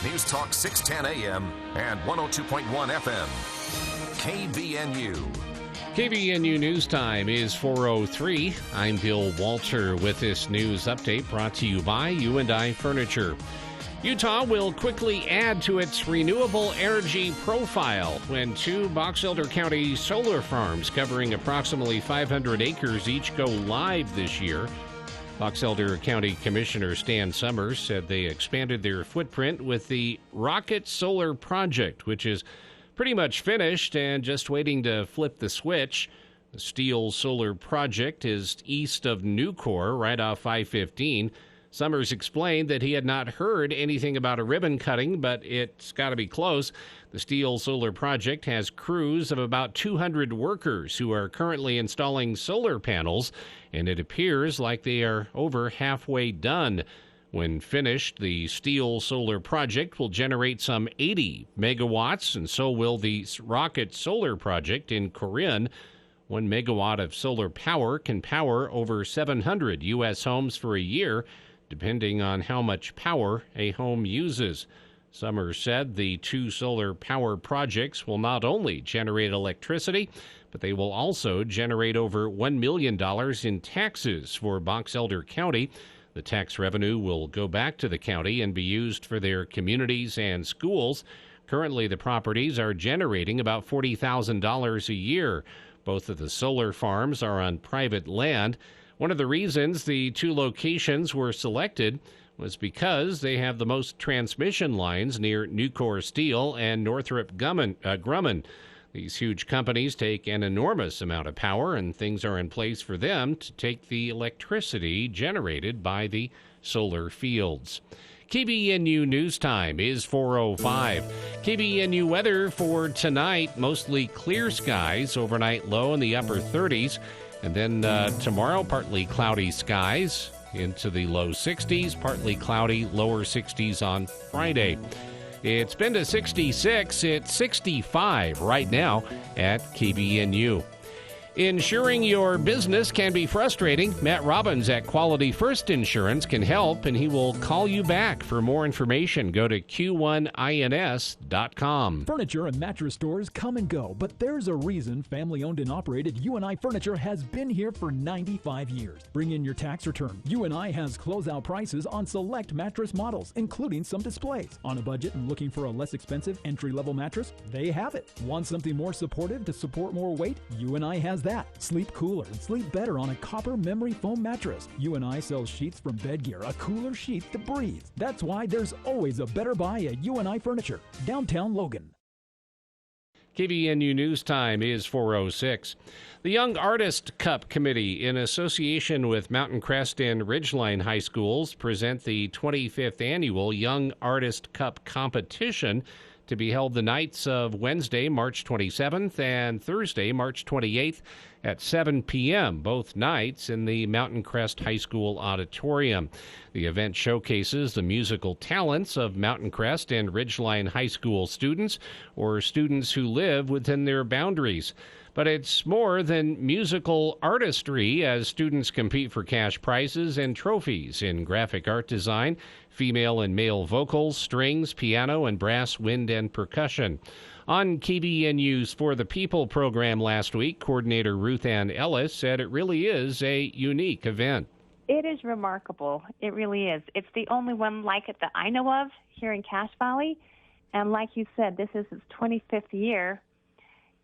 News Talk 610 AM and 102.1 FM. KBNU. KBNU News Time is 4:03. I'm Bill Walter with this news update brought to you by U&I Furniture. Utah will quickly add to its renewable energy profile when two Box Elder County solar farms covering approximately 500 acres each go live this year. Box Elder County Commissioner Stan Summers said they expanded their footprint with the Rocket Solar Project, which is pretty much finished and just waiting to flip the switch. The Steel Solar Project is east of Nucor, right off I-15. Summers explained that he had not heard anything about a ribbon cutting, but it's got to be close. The Steel Solar Project has crews of about 200 workers who are currently installing solar panels, and it appears like they are over halfway done. When finished, the Steel Solar Project will generate some 80 megawatts, and so will the Rocket Solar Project in Corinne. 1 megawatt of solar power can power over 700 U.S. homes for a year, depending on how much power a home uses. Summers said the two solar power projects will not only generate electricity, but they will also generate over $1 million in taxes for Box Elder County. The tax revenue will go back to the county and be used for their communities and schools. Currently, the properties are generating about $40,000 a year. Both of the solar farms are on private land. One of the reasons the two locations were selected was because they have the most transmission lines near Nucor Steel and Northrop Grumman. These huge companies take an enormous amount of power, and things are in place for them to take the electricity generated by the solar fields. KBNU News Time is 4:05. KBNU weather for tonight, mostly clear skies, overnight low in the upper 30s. And then tomorrow, partly cloudy skies into the low 60s, partly cloudy, lower 60s on Friday. It's been to 66. It's 65 right now at KBNU. Insuring your business can be frustrating. Matt Robbins at Quality First Insurance can help, and he will call you back. For more information, go to q1ins.com. Furniture and mattress stores come and go, but there's a reason family-owned and operated U&I Furniture has been here for 95 years. Bring in your tax return. U&I has closeout prices on select mattress models, including some displays. On a budget and looking for a less expensive entry-level mattress? They have it. Want something more supportive to support more weight? U&I has that. Sleep cooler and sleep better on a copper memory foam mattress. U&I sells sheets from Bedgear, a cooler sheet that breathes. That's why there's always a better buy at U&I Furniture, downtown Logan. KBNU News Time is 4:06. The Young Artist Cup Committee, in association with Mountain Crest and Ridgeline High Schools, present the 25th Annual Young Artist Cup Competition, to be held the nights of Wednesday, March 27th and Thursday, March 28th at 7 p.m., both nights in the Mountain Crest High School auditorium. The event showcases the musical talents of Mountain Crest and Ridgeline High School students or students who live within their boundaries. But it's more than musical artistry, as students compete for cash prizes and trophies in graphic art design, female and male vocals, strings, piano, and brass, wind, and percussion. On KBNU's For the People program last week, coordinator Ruth Ann Ellis said it really is a unique event. It is remarkable. It really is. It's the only one like it that I know of here in Cache Valley. And like you said, this is its 25th year.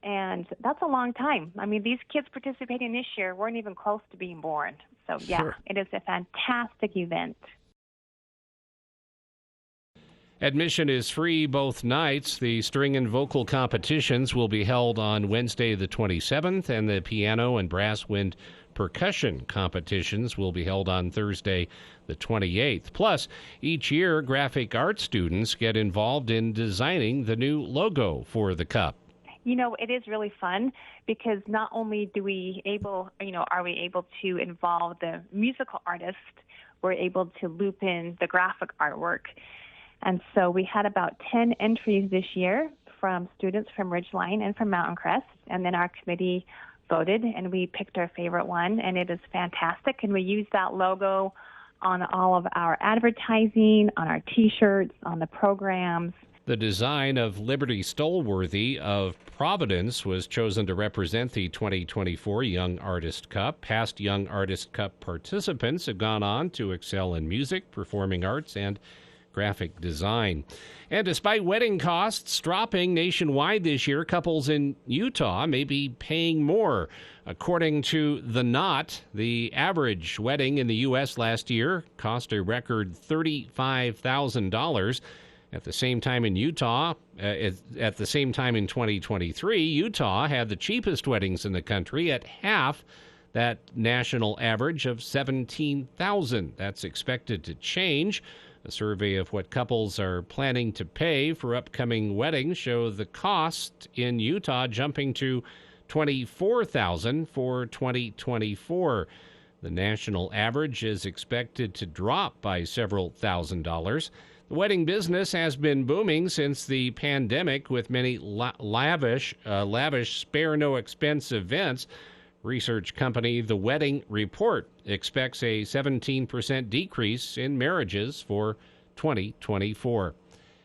And that's a long time. I mean, these kids participating this year weren't even close to being born. So, yeah, Sure. It is a fantastic event. Admission is free both nights. The string and vocal competitions will be held on Wednesday the 27th, and the piano and brass, wind, percussion competitions will be held on Thursday the 28th. Plus, each year, graphic art students get involved in designing the new logo for the Cup. You know, it is really fun because not only are we able to involve the musical artist, we're able to loop in the graphic artwork. And so we had about 10 entries this year from students from Ridgeline and from Mountain Crest, and then our committee voted and we picked our favorite one, and it is fantastic. And we used that logo on all of our advertising, on our T-shirts, on the programs. The design of Liberty Stolworthy of Providence was chosen to represent the 2024 Young Artist Cup. Past Young Artist Cup participants have gone on to excel in music, performing arts, and graphic design. And despite wedding costs dropping nationwide this year, couples in Utah may be paying more. According to The Knot, the average wedding in the U.S. last year cost a record $35,000. At the same time in Utah, at the same time in 2023, Utah had the cheapest weddings in the country at half that national average of $17,000. That's expected to change. A survey of what couples are planning to pay for upcoming weddings show the cost in Utah jumping to $24,000 for 2024. The national average is expected to drop by several $1,000s. The wedding business has been booming since the pandemic, with many lavish, spare no expense events. Research company The Wedding Report expects a 17% decrease in marriages for 2024.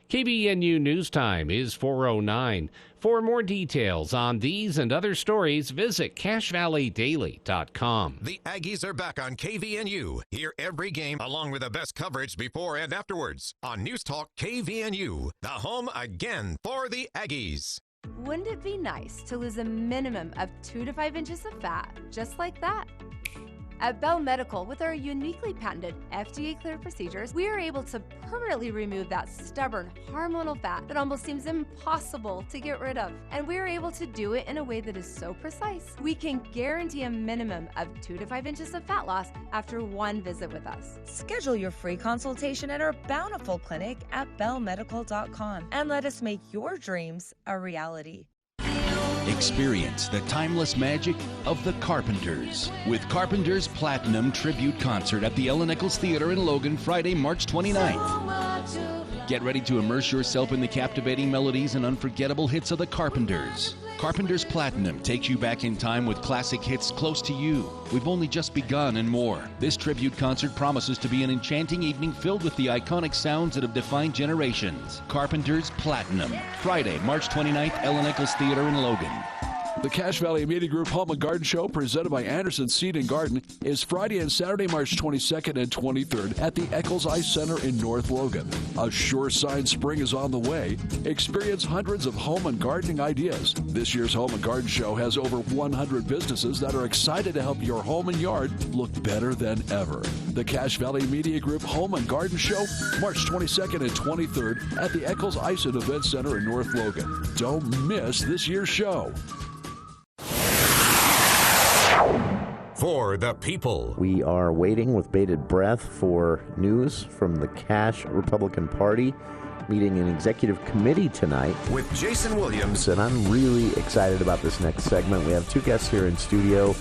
KBNU News Time is 4:09. For more details on these and other stories, visit CashValleyDaily.com. The Aggies are back on KVNU. Hear every game along with the best coverage before and afterwards on News Talk KVNU, the home again for the Aggies. Wouldn't it be nice to lose a minimum of 2 to 5 inches of fat, just like that? At Bell Medical, with our uniquely patented FDA-cleared procedures, we are able to permanently remove that stubborn, hormonal fat that almost seems impossible to get rid of. And we are able to do it in a way that is so precise. We can guarantee a minimum of 2 to 5 inches of fat loss after one visit with us. Schedule your free consultation at our bountiful clinic at bellmedical.com and let us make your dreams a reality. Experience the timeless magic of the Carpenters with Carpenters Platinum Tribute Concert at the Ellen Eccles Theater in Logan, Friday, March 29th. Get ready to immerse yourself in the captivating melodies and unforgettable hits of the Carpenters. Carpenters Platinum takes you back in time with classic hits close to you. We've only just begun and more. This tribute concert promises to be an enchanting evening filled with the iconic sounds that have defined generations. Carpenters Platinum. Friday, March 29th, Ellen Eccles Theater in Logan. The Cache Valley Media Group Home and Garden Show, presented by Anderson Seed and Garden, is Friday and Saturday, March 22nd and 23rd at the Eccles Ice Center in North Logan. A sure sign spring is on the way. Experience hundreds of home and gardening ideas. This year's Home and Garden Show has over 100 businesses that are excited to help your home and yard look better than ever. The Cache Valley Media Group Home and Garden Show, March 22nd and 23rd at the Eccles Ice and Event Center in North Logan. Don't miss this year's show. For the people. We are waiting with bated breath for news from the Cache Republican Party meeting an executive committee tonight. With Jason Williams. And I'm really excited about this next segment. We have two guests here in studio.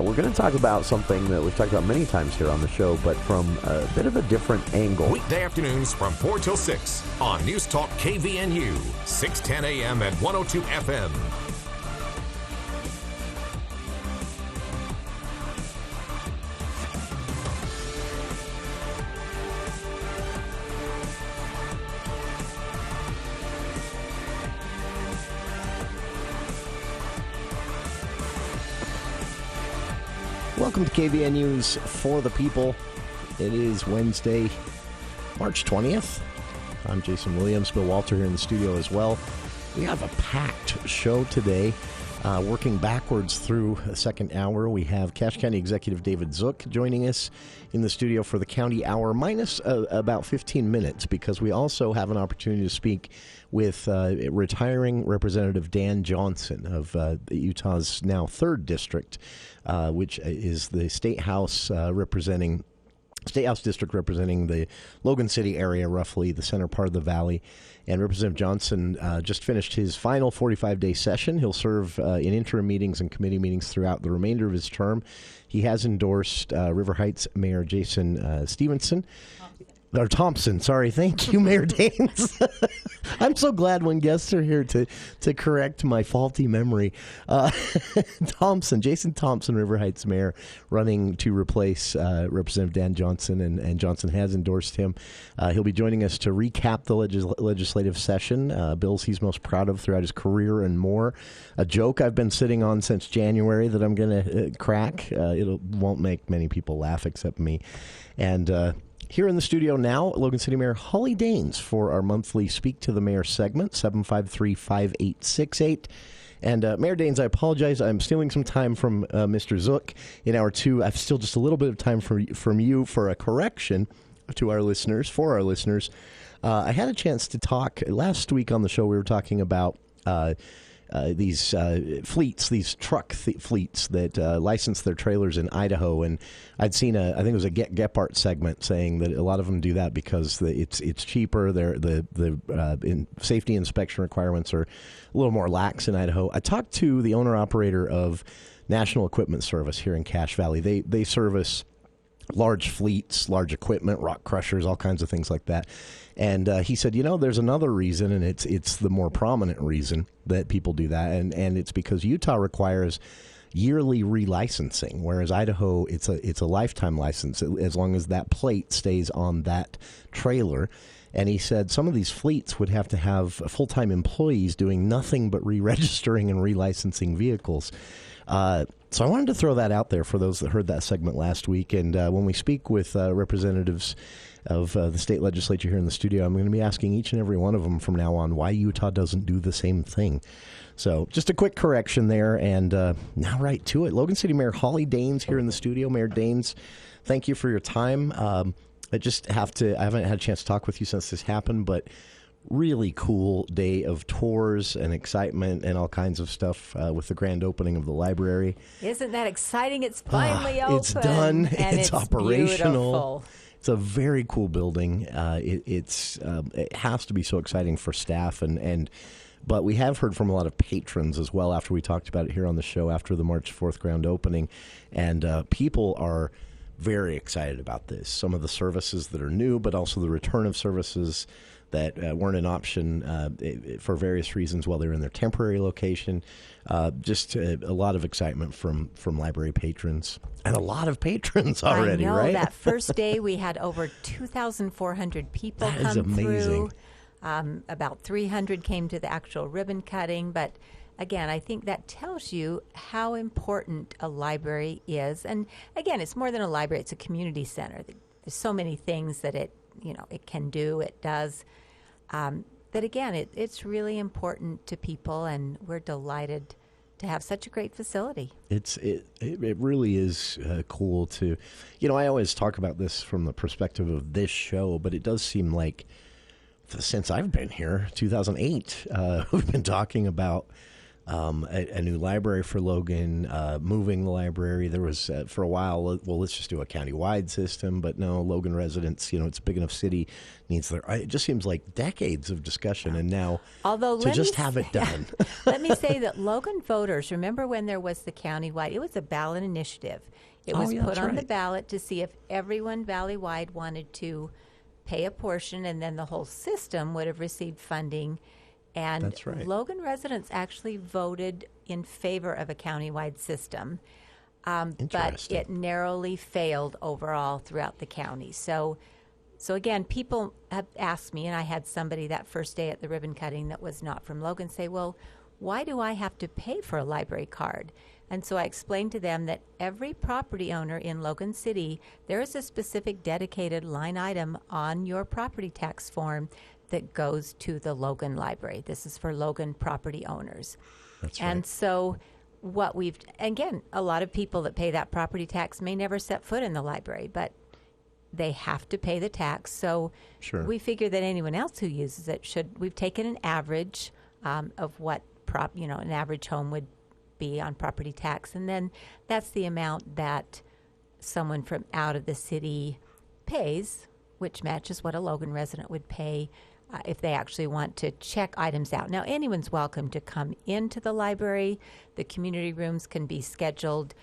We're going to talk about something that we've talked about many times here on the show, but from a bit of a different angle. Weekday afternoons from 4 till 6 on News Talk KVNU, 610 AM and 102 FM. Welcome to KVNU's For the People. It is Wednesday, March 20th. I'm Jason Williams, Bill Walter here in the studio as well. We have a packed show today. Working backwards through the second hour, we have Cache County Executive David Zook joining us in the studio for the County Hour, minus about 15 minutes, because we also have an opportunity to speak with retiring Representative Dan Johnson of Utah's now 3rd District, which is the State House District representing the Logan City area, roughly the center part of the valley. And Representative Johnson just finished his final 45-day session. He'll serve in interim meetings and committee meetings throughout the remainder of his term. He has endorsed River Heights Mayor Jason Stevenson. Or Thompson, sorry. Thank you, Mayor Daines. I'm so glad when guests are here to correct my faulty memory. Thompson, Jason Thompson, River Heights Mayor, running to replace Representative Dan Johnson, and Johnson has endorsed him. He'll be joining us to recap the legislative session, bills he's most proud of throughout his career and more. A joke I've been sitting on since January that I'm going to crack. It won't make many people laugh except me. And here in the studio now, Logan City Mayor Holly Daines for our monthly Speak to the Mayor segment, 753-5868. And Mayor Daines, I apologize. I'm stealing some time from Mr. Zook in hour 2. I've still just a little bit of time from you for a correction to our listeners, for our listeners. I had a chance to talk last week on the show. We were talking about these fleets, these truck fleets that license their trailers in Idaho, and I'd seen I think it was a Gephardt segment saying that a lot of them do that because it's cheaper. The safety inspection requirements are a little more lax in Idaho. I talked to the owner operator of National Equipment Service here in Cache Valley. They service large fleets, large equipment, rock crushers, all kinds of things like that. And he said, there's another reason, and it's the more prominent reason that people do that, and it's because Utah requires yearly relicensing, whereas Idaho, it's a lifetime license as long as that plate stays on that trailer. And he said some of these fleets would have to have full-time employees doing nothing but re-registering and relicensing vehicles. So I wanted to throw that out there for those that heard that segment last week. And when we speak with representatives of the state legislature here in the studio, I'm going to be asking each and every one of them from now on why Utah doesn't do the same thing. So just a quick correction there, and now right to it. Logan City Mayor Holly Daines here in the studio. Mayor Daines, thank you for your time. I haven't had a chance to talk with you since this happened, but really cool day of tours and excitement and all kinds of stuff with the grand opening of the library. Isn't that exciting? It's finally open. It's done. It's operational. Beautiful. It's a very cool building. It has to be so exciting for staff but we have heard from a lot of patrons as well after we talked about it here on the show after the March 4th grand opening, and people are very excited about this. Some of the services that are new, but also the return of services that weren't an option for various reasons while they were in their temporary location. Just a lot of excitement from library patrons. And a lot of patrons already, I know, right? That first day we had over 2,400 people that come is amazing. through. About 300 came to the actual ribbon cutting. But again, I think that tells you how important a library is. And again, it's more than a library. It's a community center. There's so many things that it can do, it does. That again, it's really important to people, and we're delighted to have such a great facility. It really is cool to, I always talk about this from the perspective of this show, but it does seem like since I've been here, 2008, we've been talking about a new library for Logan, moving the library. There was, for a while, let's just do a county-wide system, but no, Logan residents, it's a big enough city, needs it just seems like decades of discussion, and now to just have it done. Let me say that Logan voters, remember when there was the county-wide, it was a ballot initiative. It was put on the ballot to see if everyone valley-wide wanted to pay a portion, and then the whole system would have received funding. And that's right. Logan residents actually voted in favor of a countywide system, but it narrowly failed overall throughout the county. So again, people have asked me, and I had somebody that first day at the ribbon cutting that was not from Logan say, well, why do I have to pay for a library card? And so I explained to them that every property owner in Logan City, there is a specific dedicated line item on your property tax form that goes to the Logan Library. This is for Logan property owners. That's right. And so again, a lot of people that pay that property tax may never set foot in the library, but they have to pay the tax. So we figure that anyone else who uses it we've taken an average of what an average home would be on property tax. And then that's the amount that someone from out of the city pays, which matches what a Logan resident would pay if they actually want to check items out. Now, anyone's welcome to come into the library. The community rooms can be scheduled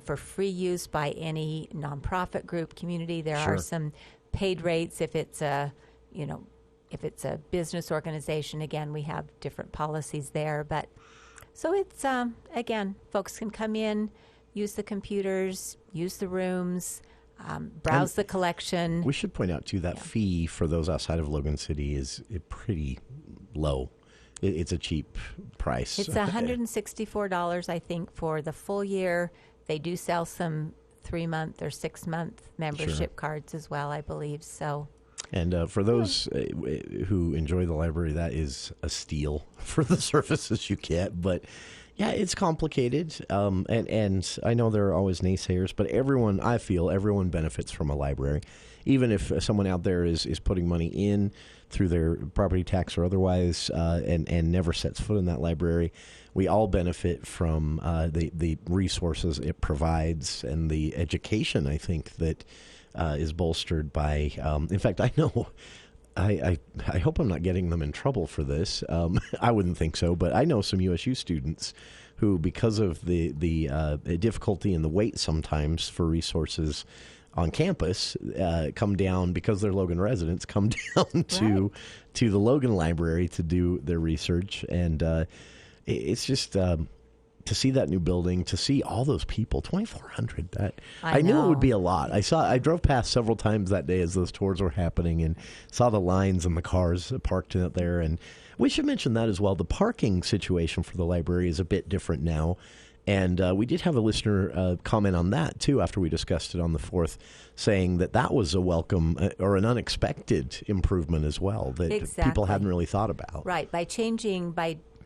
for free use by any nonprofit group, community. There are some paid rates. If it's a business organization, again, we have different policies there. But so it's, again, folks can come in, use the computers, use the rooms, browse the collection. We should point out, too, that fee for those outside of Logan City is pretty low. It's a cheap price. It's $164, I think, for the full year. They do sell some 3-month or 6-month membership cards as well, I believe. So, and for those who enjoy the library, that is a steal for the services you get. But yeah, it's complicated, and I know there are always naysayers, but I feel everyone benefits from a library. Even if someone out there is putting money in through their property tax or otherwise and never sets foot in that library, we all benefit from the resources it provides and the education, I think, that is bolstered by, in fact, I know, I hope I'm not getting them in trouble for this. I wouldn't think so, but I know some USU students who, because of the difficulty and the wait sometimes for resources on campus, come down, because they're Logan residents, come down to the Logan Library to do their research. And it's just to see that new building, to see all those people, 2,400. I knew it would be a lot. I drove past several times that day as those tours were happening and saw the lines and the cars parked out there. And we should mention that as well. The parking situation for the library is a bit different now. And we did have a listener comment on that, too, after we discussed it on the 4th, saying that was a welcome or an unexpected improvement as well that people hadn't really thought about. Right.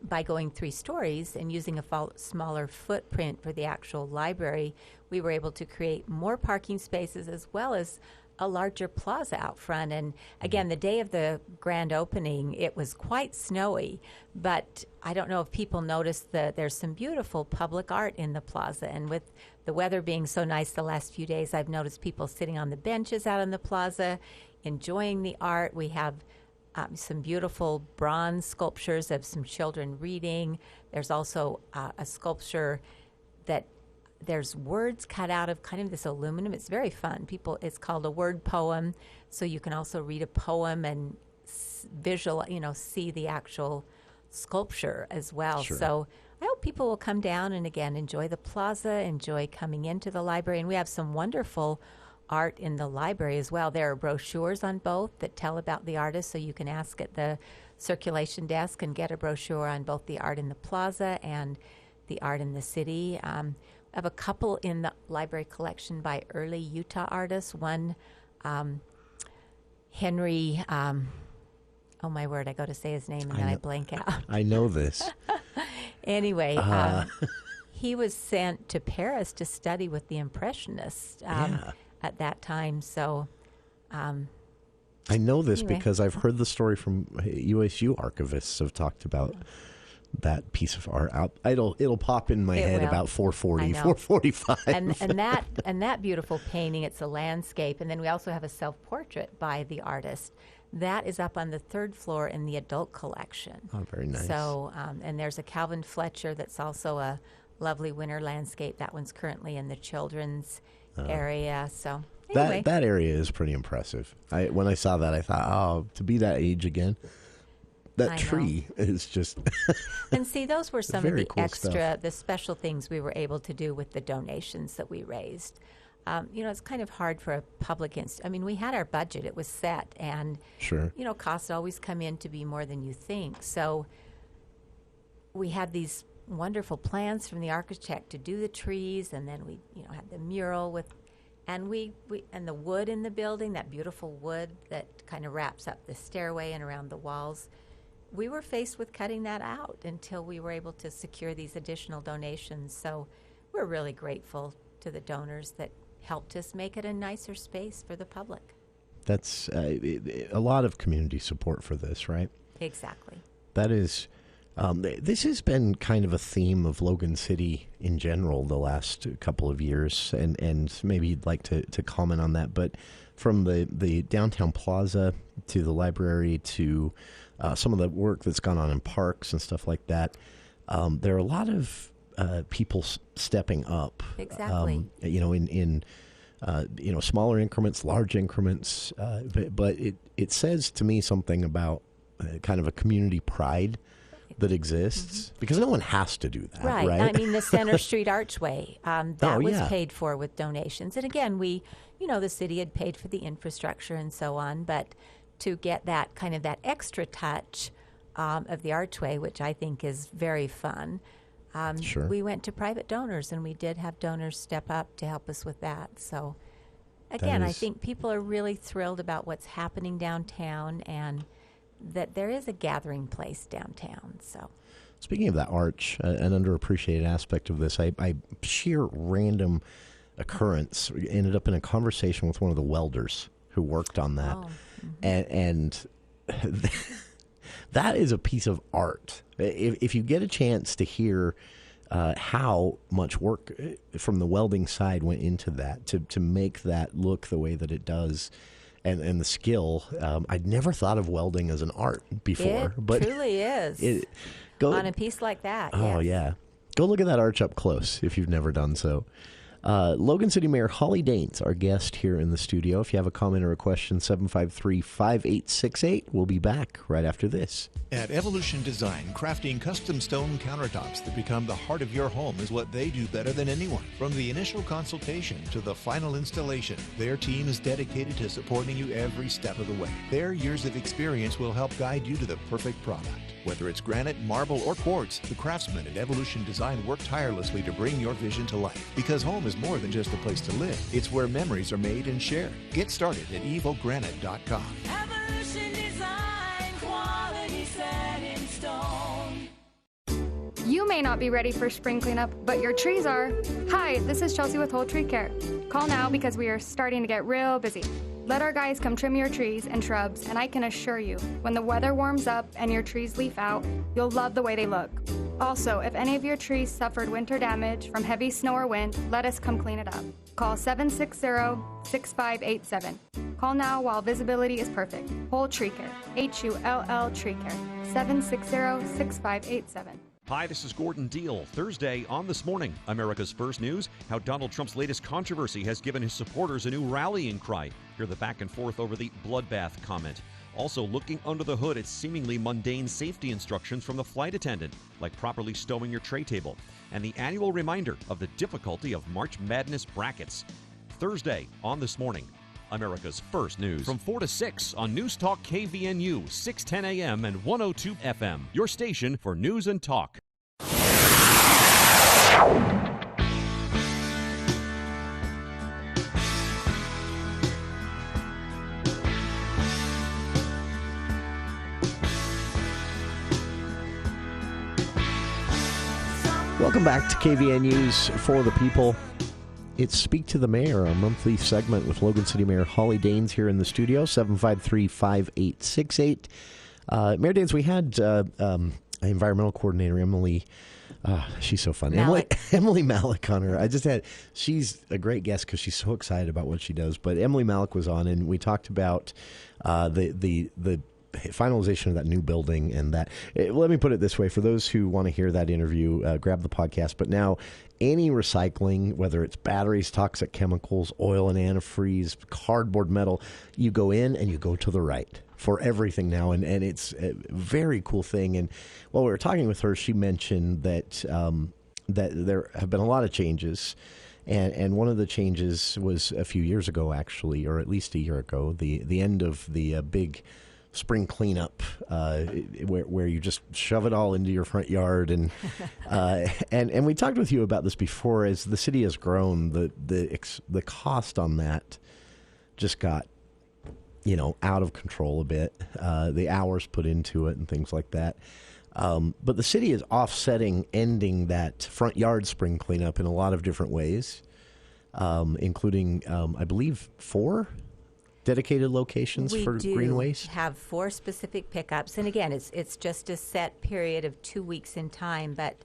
By going 3 stories and using a smaller footprint for the actual library, we were able to create more parking spaces as well as a larger plaza out front. And again, the day of the grand opening, it was quite snowy, but I don't know if people noticed that there's some beautiful public art in the plaza. And with the weather being so nice the last few days, I've noticed people sitting on the benches out in the plaza, enjoying the art. We have some beautiful bronze sculptures of some children reading. There's also a sculpture that there's words cut out of kind of this aluminum. It's very fun. It's called a word poem. So you can also read a poem and see the actual sculpture as well. Sure. So I hope people will come down and, again, enjoy the plaza, enjoy coming into the library. And we have some wonderful art in the library as well. There are brochures on both that tell about the artists, so you can ask at the circulation desk and get a brochure on both the art in the plaza and the art in the city. I have a couple in the library collection by early Utah artists. One, Henry, oh my word, I go to say his name and then I blank out. I know this. Anyway, he was sent to Paris to study with the Impressionists at that time. So I know this because I've heard the story from USU archivists have talked about that piece of art. It'll pop in my head about 4:40, 4:45. And that beautiful painting, it's a landscape. And then we also have a self-portrait by the artist. That is up on the 3rd floor in the adult collection. Oh, very nice. So, and there's a Calvin Fletcher that's also a lovely winter landscape. That one's currently in the children's area. So anyway. That area is pretty impressive. When I saw that, I thought, to be that age again. That tree is just... And see, those were some of the cool extra, stuff. The special things we were able to do with the donations that we raised. It's kind of hard for a public we had our budget. It was set. And, sure. Costs always come in to be more than you think. So we had these wonderful plans from the architect to do the trees, and then we, had the mural with... And we and the wood in the building, that beautiful wood that kind of wraps up the stairway and around the walls, we were faced with cutting that out until we were able to secure these additional donations. So we're really grateful to the donors that helped us make it a nicer space for the public. That's a lot of community support for this, right? Exactly. That is... this has been kind of a theme of Logan City in general the last couple of years, and maybe you'd like to comment on that. But from the downtown plaza to the library to some of the work that's gone on in parks and stuff like that, there are a lot of people stepping up. Exactly. In smaller increments, large increments, but it says to me something about kind of a community pride that exists, because no one has to do that, right? I mean, the Center Street Archway, that was paid for with donations. And again, the city had paid for the infrastructure and so on, but to get that kind of that extra touch of the archway, which I think is very fun, we went to private donors, and we did have donors step up to help us with that. So again, I think people are really thrilled about what's happening downtown, and that there is a gathering place downtown. So, speaking of that arch, an underappreciated aspect of this, I sheer random occurrence ended up in a conversation with one of the welders who worked on that, and that is a piece of art. If you get a chance to hear how much work from the welding side went into that to make that look the way that it does. And the skill, I'd never thought of welding as an art before. But truly is. On a piece like that. Oh, yeah. Go look at that arch up close if you've never done so. Logan City Mayor Holly Daines, our guest here in the studio. If you have a comment or a question, 753-5868. We'll be back right after this. At Evolution Design, crafting custom stone countertops that become the heart of your home is what they do better than anyone. From the initial consultation to the final installation, their team is dedicated to supporting you every step of the way. Their years of experience will help guide you to the perfect product. Whether it's granite, marble, or quartz, the craftsmen at Evolution Design work tirelessly to bring your vision to life. Because home is more than just a place to live. It's where memories are made and shared. Get started at evogranite.com. Evolution Design, quality set in stone. You may not be ready for spring cleanup, but your trees are. Hi, this is Chelsea with Whole Tree Care. Call now because we are starting to get real busy. Let our guys come trim your trees and shrubs, and I can assure you, when the weather warms up and your trees leaf out, you'll love the way they look. Also, if any of your trees suffered winter damage from heavy snow or wind, let us come clean it up. Call 760-6587. Call now while visibility is perfect. Whole Tree Care, Hull Tree Care, 760-6587. Hi, this is Gordon Deal. Thursday on This Morning, America's First News, how Donald Trump's latest controversy has given his supporters a new rallying cry. Hear the back and forth over the bloodbath comment. Also looking under the hood at seemingly mundane safety instructions from the flight attendant, like properly stowing your tray table, and the annual reminder of the difficulty of March Madness brackets. Thursday on This Morning, America's First News. From 4 to 6 on News Talk KVNU, 610 AM and 102 FM. Your station for news and talk. Welcome back to KVNU's For the People. It's Speak to the Mayor, a monthly segment with Logan City Mayor Holly Daines here in the studio, 753-5868. Mayor Daines, we had environmental coordinator Emily, she's so fun, Emily Malik on her. She's a great guest because she's so excited about what she does. But Emily Malik was on, and we talked about the finalization of that new building and that. Let me put it this way. For those who want to hear that interview, grab the podcast. But now any recycling, whether it's batteries, toxic chemicals, oil and antifreeze, cardboard, metal, you go in and you go to the right for everything now. And it's a very cool thing. And while we were talking with her, she mentioned that there have been a lot of changes. And one of the changes was a few years ago, actually, or at least a year ago, the end of the big spring cleanup, where you just shove it all into your front yard, and we talked with you about this before. As the city has grown, the cost on that just got out of control a bit. The hours put into it and things like that. But the city is offsetting ending that front yard spring cleanup in a lot of different ways, including I believe 4 dedicated locations for green waste? We have 4 specific pickups. And again, it's just a set period of 2 weeks in time. But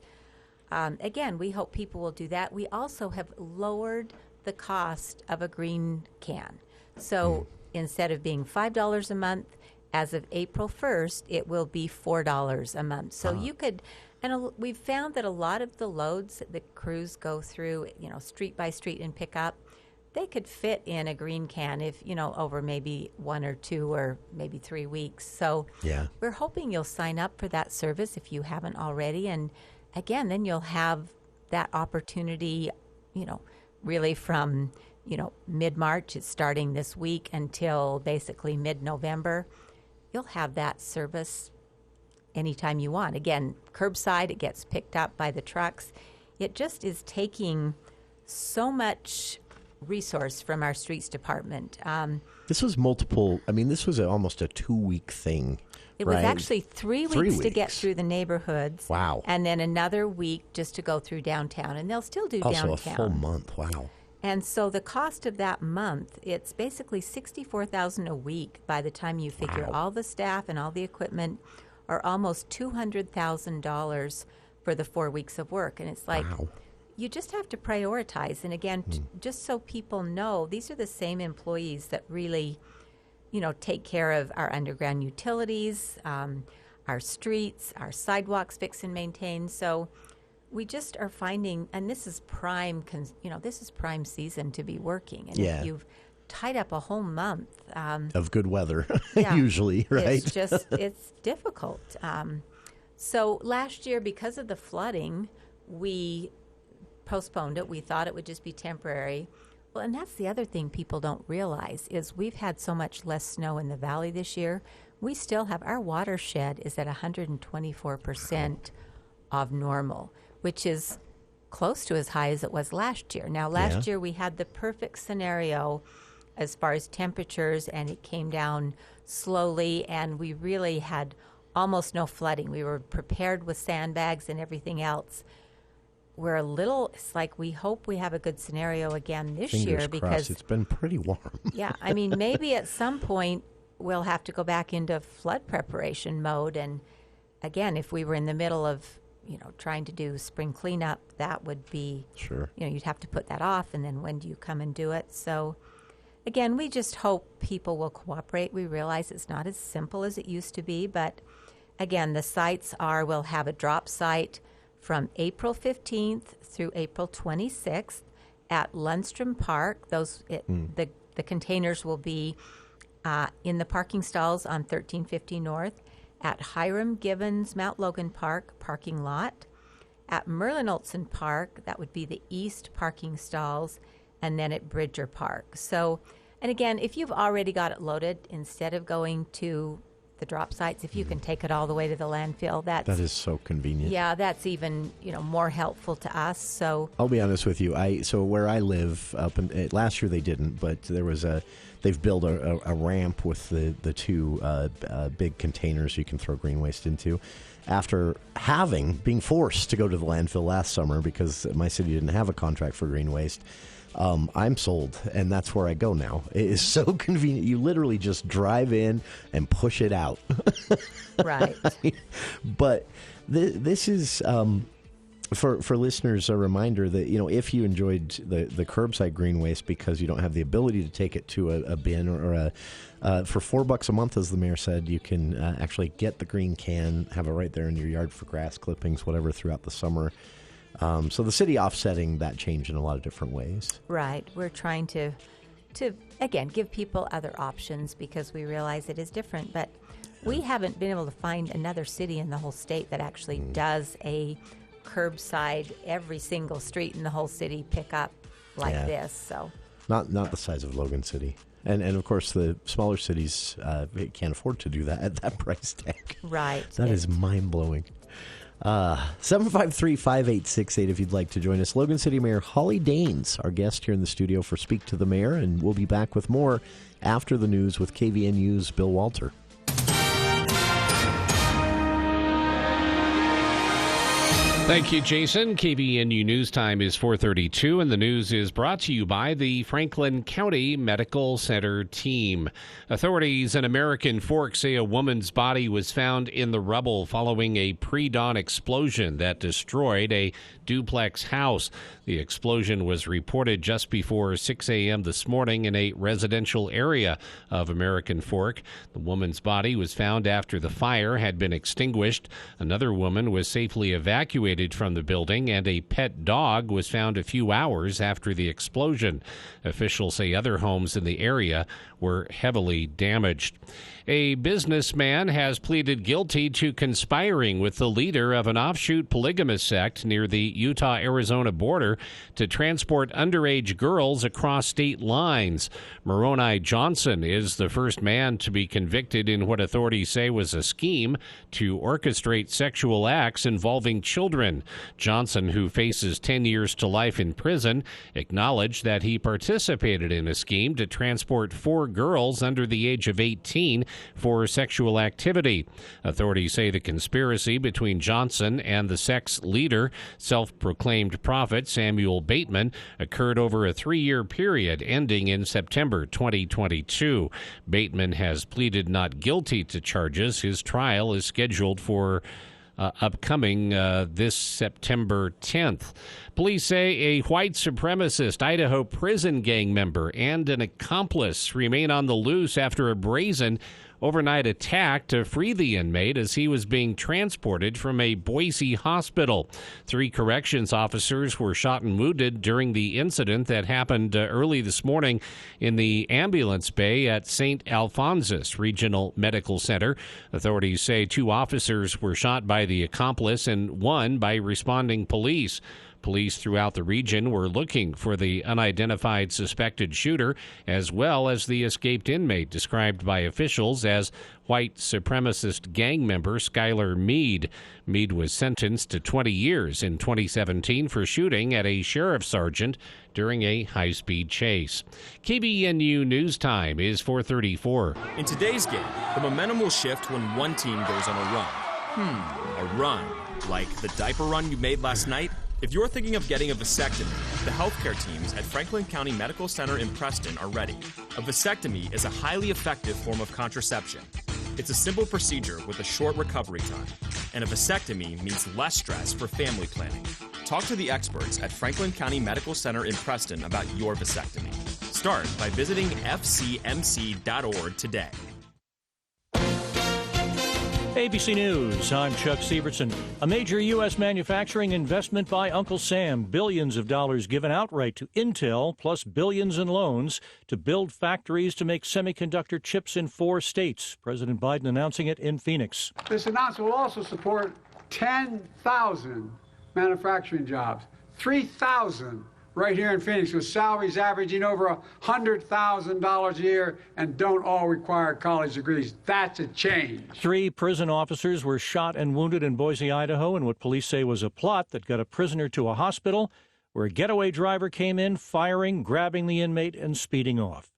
again, we hope people will do that. We also have lowered the cost of a green can. So instead of being $5 a month, as of April 1st, it will be $4 a month. So you could, and we've found that a lot of the loads that the crews go through, street by street and pick up, they could fit in a green can if, over maybe 1 or 2 or maybe 3 weeks. So we're hoping you'll sign up for that service if you haven't already. And again, then you'll have that opportunity, really from, mid-March, it's starting this week, until basically mid-November. You'll have that service anytime you want. Again, curbside, it gets picked up by the trucks. It just is taking so much resource from our streets department. This was multiple. I mean, this was almost a 2-week thing. It was actually 3 weeks to get through the neighborhoods. Wow. And then another week just to go through downtown. And they'll still do downtown. Also a full month. Wow. And so the cost of that month, it's basically $64,000 a week by the time you figure all the staff and all the equipment, or almost $200,000 for the 4 weeks of work. And it's like, you just have to prioritize. And again, just so people know, these are the same employees that really, take care of our underground utilities, our streets, our sidewalks, fix and maintain. So we just are finding, and this is prime, this is prime season to be working. And if you've tied up a whole month of good weather, usually, right? It's difficult. So last year, because of the flooding, we postponed it. We thought it would just be temporary. Well, and that's the other thing people don't realize is we've had so much less snow in the valley this year. We still have, our watershed is at 124% of normal, which is close to as high as it was last year. Now, last year we had the perfect scenario as far as temperatures, and it came down slowly, and we really had almost no flooding. We were prepared with sandbags and everything else. It's like we hope we have a good scenario again this year, because it's been pretty warm. I mean, maybe at some point we'll have to go back into flood preparation mode. And again, if we were in the middle of, trying to do spring cleanup, that would be, you'd have to put that off. And then when do you come and do it? So again, we just hope people will cooperate. We realize it's not as simple as it used to be, but again, the sites we'll have a drop site from April 15th through April 26th at Lundstrom Park. The containers will be in the parking stalls on 1350 North, at Hiram Gibbons Mount Logan Park parking lot, at Merlin Olson Park, that would be the east parking stalls, and then at Bridger Park. So, and again, if you've already got it loaded, instead of going to the drop sites, if you can take it all the way to the landfill, that is so convenient. Yeah, that's even more helpful to us. So I'll be honest with you. So where I live, last year they didn't, but they've built a ramp with the two big containers you can throw green waste into. After being forced to go to the landfill last summer because my city didn't have a contract for green waste. I'm sold, and that's where I go now. It is so convenient. You literally just drive in and push it out. Right. But this is, for listeners, a reminder that, if you enjoyed the curbside green waste because you don't have the ability to take it to a bin or for $4 a month, as the mayor said, you can actually get the green can, have it right there in your yard for grass clippings, whatever, throughout the summer. So the city offsetting that change in a lot of different ways. Right. We're trying to again, give people other options because we realize it is different. But we haven't been able to find another city in the whole state that actually does a curbside, every single street in the whole city pick up like this. So not the size of Logan City. And of course, the smaller cities can't afford to do that at that price tag. Right. That is mind-blowing. 753-5868 if you'd like to join us. Logan City Mayor Holly Daines, our guest here in the studio for Speak to the Mayor, and we'll be back with more after the news with KVNU's Bill Walter. Thank you, Jason. KVNU News Time is 4:32, and the news is brought to you by the Franklin County Medical Center team. Authorities in American Fork say a woman's body was found in the rubble following a pre-dawn explosion that destroyed a duplex house. The explosion was reported just before 6 a.m. this morning in a residential area of American Fork. The woman's body was found after the fire had been extinguished. Another woman was safely evacuated evacuated from the building, and a pet dog was found a few hours after the explosion. Officials say other homes in the area were heavily damaged. A businessman has pleaded guilty to conspiring with the leader of an offshoot polygamous sect near the Utah-Arizona border to transport underage girls across state lines. Moroni Johnson is the first man to be convicted in what authorities say was a scheme to orchestrate sexual acts involving children. Johnson, who faces 10 years to life in prison, acknowledged that he participated in a scheme to transport 4 girls under the age of 18 for sexual activity. Authorities say the conspiracy between Johnson and the sect's leader, self-proclaimed prophet Samuel Bateman, occurred over a 3-year period ending in September 2022. Bateman has pleaded not guilty to charges. His trial is scheduled for upcoming this September 10th. Police say a white supremacist Idaho prison gang member and an accomplice remain on the loose after a brazen overnight attack to free the inmate as he was being transported from a Boise hospital. 3 corrections officers were shot and wounded during the incident that happened early this morning in the ambulance bay at St. Alphonsus Regional Medical Center. Authorities say 2 officers were shot by the accomplice and 1 by responding police. Police throughout the region were looking for the unidentified suspected shooter, as well as the escaped inmate described by officials as white supremacist gang member Skylar Meade. Meade was sentenced to 20 years in 2017 for shooting at a sheriff's sergeant during a high-speed chase. KBNU News Time is 4:34. In today's game, the momentum will shift when one team goes on a run. A run. Like the diaper run you made last night? If you're thinking of getting a vasectomy, the healthcare teams at Franklin County Medical Center in Preston are ready. A vasectomy is a highly effective form of contraception. It's a simple procedure with a short recovery time, and a vasectomy means less stress for family planning. Talk to the experts at Franklin County Medical Center in Preston about your vasectomy. Start by visiting fcmc.org today. ABC News, I'm Chuck Sievertson. A major U.S. manufacturing investment by Uncle Sam. Billions of dollars given outright to Intel, plus billions in loans to build factories to make semiconductor chips in 4 states. President Biden announcing it in Phoenix. This announcement will also support 10,000 manufacturing jobs, 3,000 right here in Phoenix, with salaries averaging over $100,000 a year and don't all require college degrees. That's a change. 3 prison officers were shot and wounded in Boise, Idaho, in what police say was a plot that got a prisoner to a hospital where a getaway driver came in, firing, grabbing the inmate, and speeding off.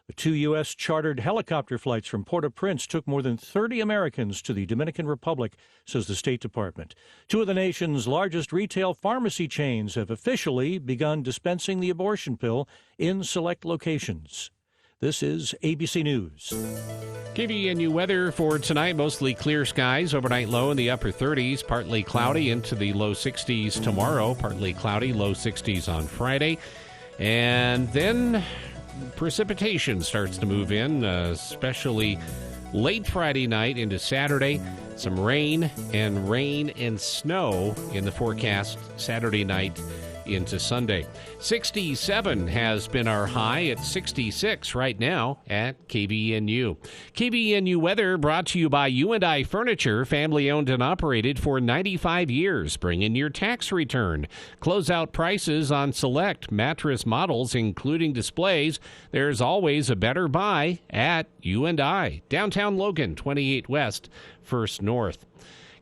The 2 U.S. chartered helicopter flights from Port-au-Prince took more than 30 Americans to the Dominican Republic, says the State Department. 2 of the nation's largest retail pharmacy chains have officially begun dispensing the abortion pill in select locations. This is ABC News. KBNU weather for tonight, mostly clear skies, overnight low in the upper 30s, partly cloudy into the low 60s tomorrow, partly cloudy, low 60s on Friday. And then precipitation starts to move in, especially late Friday night into Saturday. Some rain and snow in the forecast Saturday night into Sunday. 67 has been our high at 66 right now at KBNU. KBNU weather brought to you by U&I Furniture, family owned and operated for 95 years. Bring in your tax return. Closeout prices on select mattress models, including displays. There's always a better buy at U&I. Downtown Logan, 28 West, 1st North.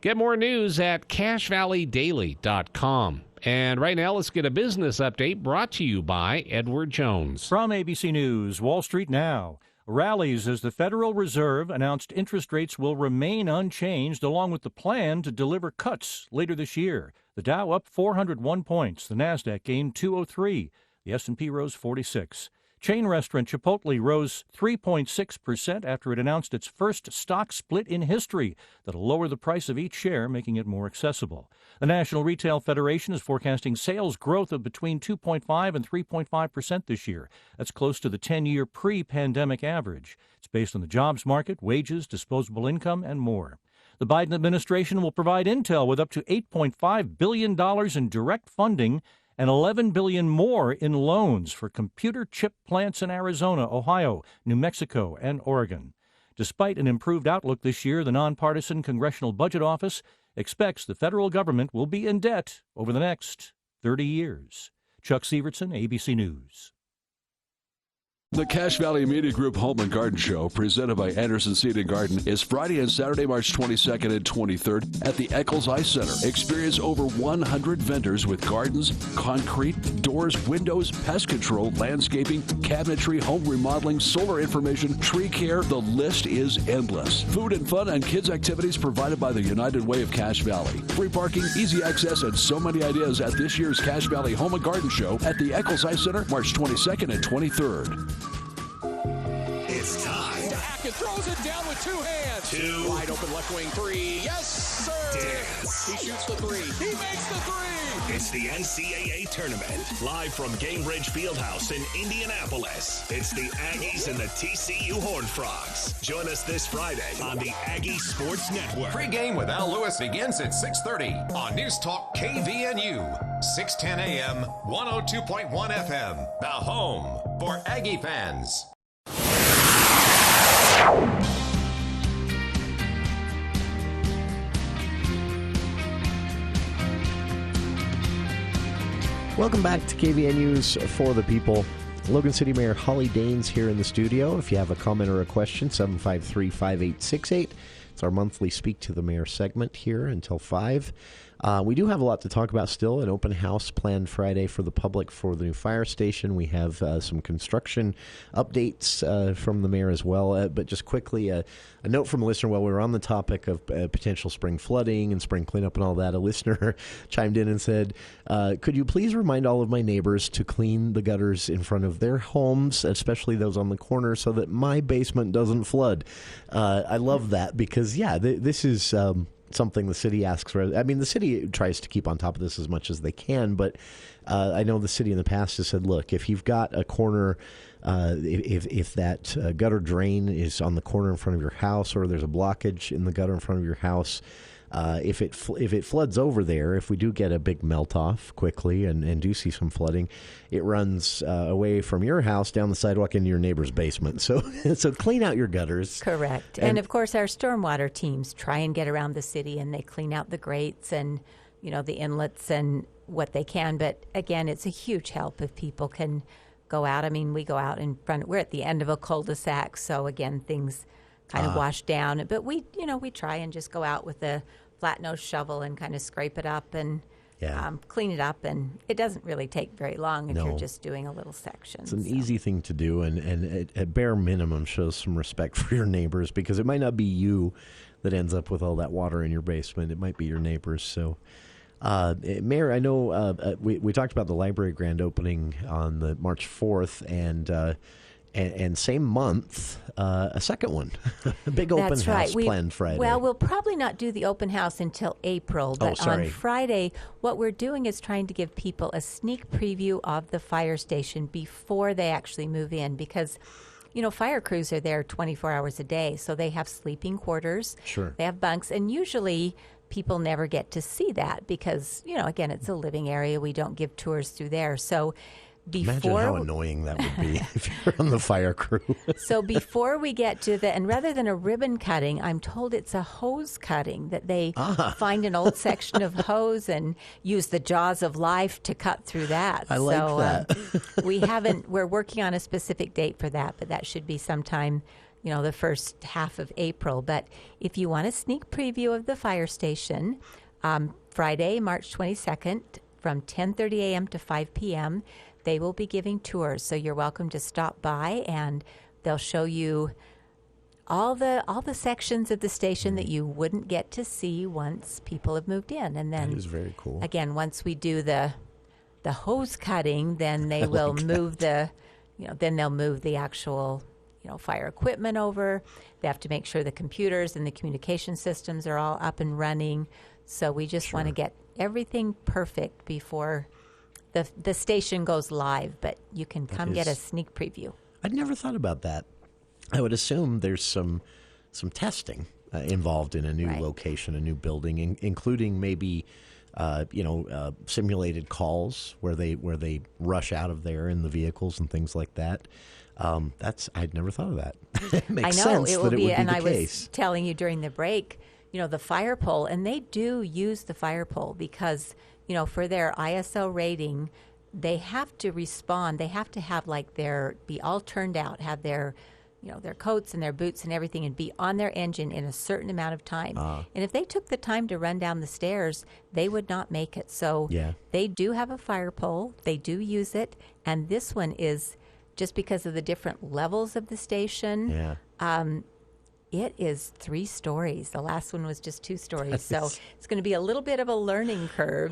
Get more news at CashValleyDaily.com. And right now, let's get a business update brought to you by Edward Jones. From ABC News, Wall Street now. Rallies as the Federal Reserve announced interest rates will remain unchanged, along with the plan to deliver cuts later this year. The Dow up 401 points. The Nasdaq gained 203. The S&P rose 46. Chain restaurant Chipotle rose 3.6% after it announced its first stock split in history that'll lower the price of each share, making it more accessible. The National Retail Federation is forecasting sales growth of between 2.5 and 3.5% this year. That's close to the 10-year pre-pandemic average. It's based on the jobs market, wages, disposable income, and more. The Biden administration will provide Intel with up to $8.5 billion in direct funding and $11 billion more in loans for computer chip plants in Arizona, Ohio, New Mexico, and Oregon. Despite an improved outlook this year, the nonpartisan Congressional Budget Office expects the federal government will be in debt over the next 30 years. Chuck Sievertson, ABC News. The Cache Valley Media Group Home and Garden Show, presented by Anderson Seed and Garden, is Friday and Saturday, March 22nd and 23rd at the Eccles Eye Center. Experience over 100 vendors with gardens, concrete, doors, windows, pest control, landscaping, cabinetry, home remodeling, solar information, tree care. The list is endless. Food and fun and kids activities provided by the United Way of Cache Valley. Free parking, easy access, and so many ideas at this year's Cache Valley Home and Garden Show at the Eccles Eye Center, March 22nd and 23rd. It's time. Hackett throws it down with two hands. Two. Wide open left wing three. Yes, sir. Daines. He shoots the three. He makes the three. It's the NCAA tournament. Live from Gainbridge Fieldhouse in Indianapolis. It's the Aggies and the TCU Horned Frogs. Join us this Friday on the Aggie Sports Network. Pre-game with Al Lewis begins at 6:30 on News Talk KVNU. 610 AM, 102.1 FM. The home for Aggie fans. Welcome back to KVNU's For the People. Logan City Mayor Holly Daines here in the studio. If you have a comment or a question, 753-5868. It's our monthly Speak to the Mayor segment here until 5. We do have a lot to talk about still. An open house planned Friday for the public for the new fire station. We have some construction updates from the mayor as well. But just quickly, a note from a listener while we were on the topic of potential spring flooding and spring cleanup and all that. A listener chimed in and said, could you please remind all of my neighbors to clean the gutters in front of their homes, especially those on the corner, so that my basement doesn't flood? I love that because, yeah, this is something the city asks for. I mean, the city tries to keep on top of this as much as they can, but I know the city in the past has said, look, if you've got a corner, if that gutter drain is on the corner in front of your house, or there's a blockage in the gutter in front of your house, if it floods over there, if we do get a big melt off quickly and do see some flooding, it runs away from your house down the sidewalk into your neighbor's basement. So clean out your gutters. Correct. And of course, our stormwater teams try and get around the city, and they clean out the grates and the inlets and what they can. But again, it's a huge help if people can go out. I mean, we go out in front. We're at the end of a cul-de-sac, so again, things kind of wash down. But we try and just go out with a flat nose shovel and kind of scrape it up and clean it up, and it doesn't really take very long if you're just doing a little section. It's an easy thing to do, and at bare minimum shows some respect for your neighbors, because it might not be you that ends up with all that water in your basement. It might be your neighbors. So, Mayor, I know we talked about the library grand opening on the March 4th, and same month, a second one, a big open house planned Friday. Well, we'll probably not do the open house until April, but on Friday, what we're doing is trying to give people a sneak preview of the fire station before they actually move in, because fire crews are there 24 hours a day, so they have sleeping quarters. Sure. They have bunks, and usually people never get to see that because, again, it's a living area. We don't give tours through there. So imagine how annoying that would be if you're on the fire crew. So before we get to and rather than a ribbon cutting, I'm told it's a hose cutting, that they find an old section of hose and use the jaws of life to cut through that. I like that. We're working on a specific date for that, but that should be sometime, the first half of April. But if you want a sneak preview of the fire station, Friday, March 22nd, from 10:30 a.m. to 5 p.m., they will be giving tours, so you're welcome to stop by, and they'll show you all the sections of the station that you wouldn't get to see once people have moved in. And then that is very cool. Again, once we do the hose cutting, then they will move then they'll move the actual fire equipment over. They have to make sure the computers and the communication systems are all up and running. So we just want to get everything perfect before the station goes live, but you can come get a sneak preview. I'd never thought about that. I would assume there's some testing involved in a new location, a new building, including maybe simulated calls where they rush out of there in the vehicles and things like that. I'd never thought of that. It makes sense that it would be and the I case. was telling you during the break, the fire pole, and they do use the fire pole because, for their ISO rating, they have to respond. They have to have be all turned out, have their coats and their boots and everything, and be on their engine in a certain amount of time. And if they took the time to run down the stairs, they would not make it. So they do have a fire pole. They do use it. And this one is just because of the different levels of the station. It is 3 stories. The last one was just 2 stories. So it's going to be a little bit of a learning curve.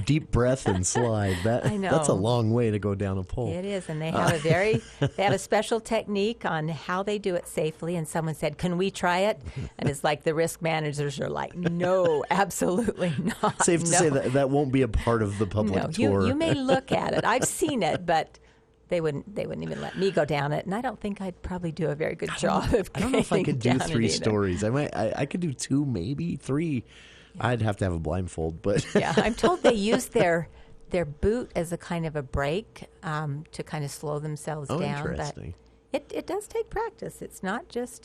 Deep breath and slide. I know. That's a long way to go down a pole. It is, and they have they have a special technique on how they do it safely. And someone said, "Can we try it?" And it's like the risk managers are like, "No, absolutely not." Safe to say that won't be a part of the public tour. You may look at it. I've seen it, but they wouldn't even let me go down it, and I don't think I'd probably do a very good job of I don't know if I could do 3 either. stories. I could do 2, maybe 3. I'd have to have a blindfold, but I'm told they use their boot as a kind of a brake to kind of slow themselves down. Interesting. But it does take practice. It's not just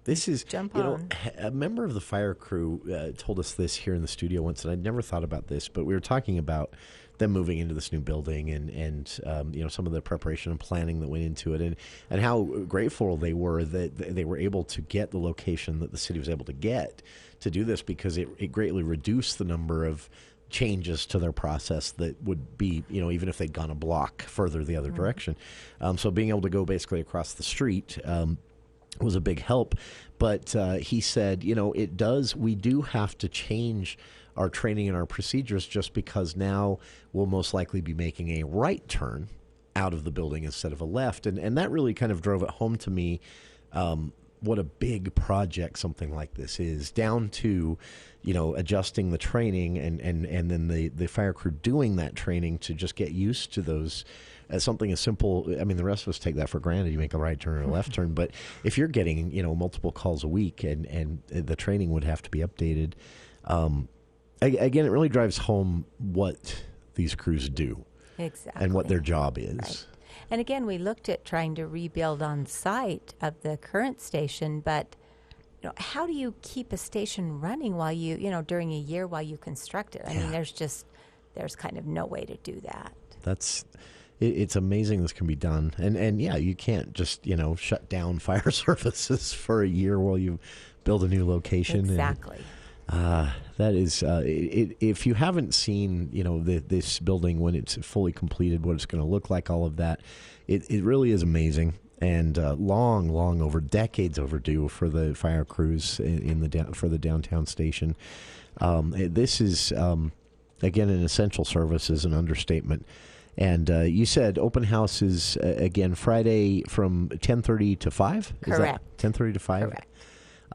This is jump on. A member of the fire crew told us this here in the studio once, and I'd never thought about this, but we were talking about them moving into this new building and some of the preparation and planning that went into it, and how grateful they were that they were able to get the location that the city was able to get to do this, because it greatly reduced the number of changes to their process that would be, even if they'd gone a block further the other direction. So being able to go basically across the street was a big help. But he said, we do have to change our training and our procedures, just because now we'll most likely be making a right turn out of the building instead of a left. And that really kind of drove it home to me what a big project something like this is, down to, adjusting the training and then the fire crew doing that training to just get used to those. As something as simple, I mean, the rest of us take that for granted. You make a right turn or a left turn. But if you're getting, multiple calls a week and the training would have to be updated, again, it really drives home what these crews do. Exactly. And what their job is. Right. And again, we looked at trying to rebuild on site of the current station, but how do you keep a station running while during a year while you construct it? I mean, there's kind of no way to do that. It's amazing this can be done. And you can't just, shut down fire services for a year while you build a new location. Exactly. That is, if you haven't seen, this building when it's fully completed, what it's going to look like, all of that, it really is amazing. And long over, decades overdue for the fire crews for the downtown station. This is, again, an essential service is an understatement. And you said open house is, again, Friday from 10:30 to 5? Correct. 10:30 to 5? Correct.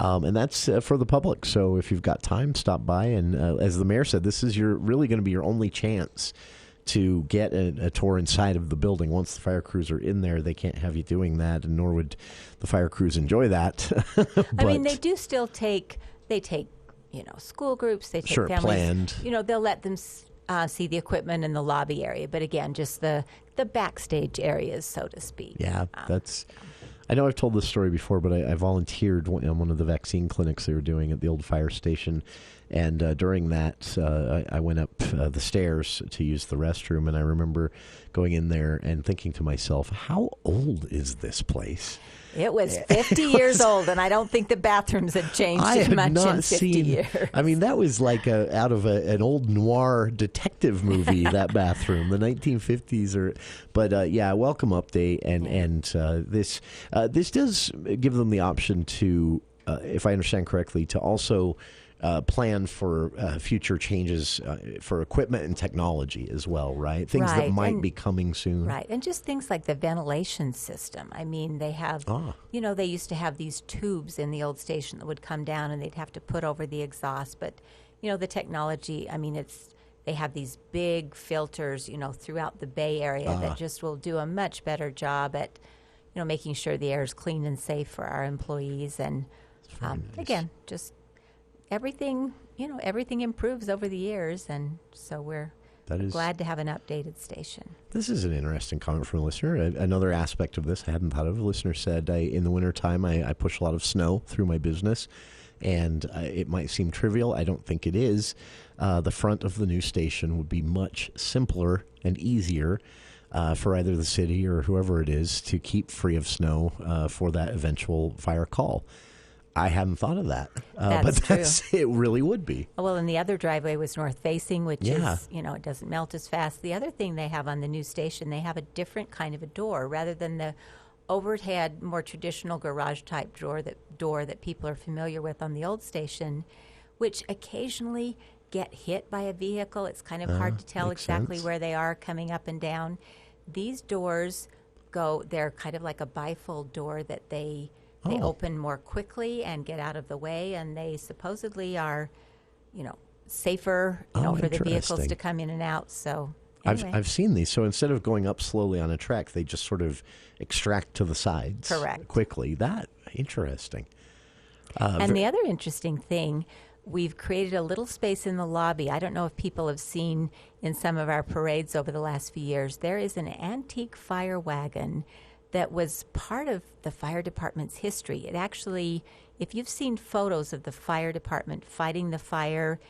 And that's for the public. So if you've got time, stop by. And as the mayor said, this is really going to be your only chance to get a tour inside of the building. Once the fire crews are in there, they can't have you doing that, and nor would the fire crews enjoy that. I mean, they do still take school groups, they take families. Planned. They'll let them see the equipment in the lobby area, but again, just the backstage areas, so to speak. Yeah, I know I've told this story before, but I volunteered in one of the vaccine clinics they were doing at the old fire station. And during that, I went up the stairs to use the restroom. And I remember going in there and thinking to myself, how old is this place? It was 50 years old, and I don't think the bathrooms had changed much in 50 years. I mean, that was like out of an old noir detective movie, that bathroom, the 1950s. But welcome update. And this does give them the option to, if I understand correctly, to also plan for future changes for equipment and technology as well, right? Things that might be coming soon. Right, and just things like the ventilation system. I mean, they have, they used to have these tubes in the old station that would come down and they'd have to put over the exhaust. But, the technology, I mean, they have these big filters, throughout the Bay Area that just will do a much better job at, making sure the air is clean and safe for our employees. And Again, just everything, everything improves over the years, and so we're glad to have an updated station. This is an interesting comment from a listener. Another aspect of this I hadn't thought of. A listener said, in the wintertime, I push a lot of snow through my business, and it might seem trivial. I don't think it is. The front of the new station would be much simpler and easier for either the city or whoever it is to keep free of snow for that eventual fire call. I hadn't thought of that, but true. It really would be. Well, and the other driveway was north-facing, which is, it doesn't melt as fast. The other thing they have on the new station, they have a different kind of a door. Rather than the overhead, more traditional garage-type door that people are familiar with on the old station, which occasionally get hit by a vehicle. It's kind of hard to tell exactly where they are coming up and down. These doors they're kind of like a bifold door that they open more quickly and get out of the way, and they supposedly are, safer, for the vehicles to come in and out. So anyway. I've seen these. So instead of going up slowly on a track, they just sort of extract to the sides. Correct. Quickly. Interesting. And the other interesting thing, we've created a little space in the lobby. I don't know if people have seen in some of our parades over the last few years. There is an antique fire wagon that was part of the fire department's history. It actually, if you've seen photos of the fire department fighting the fire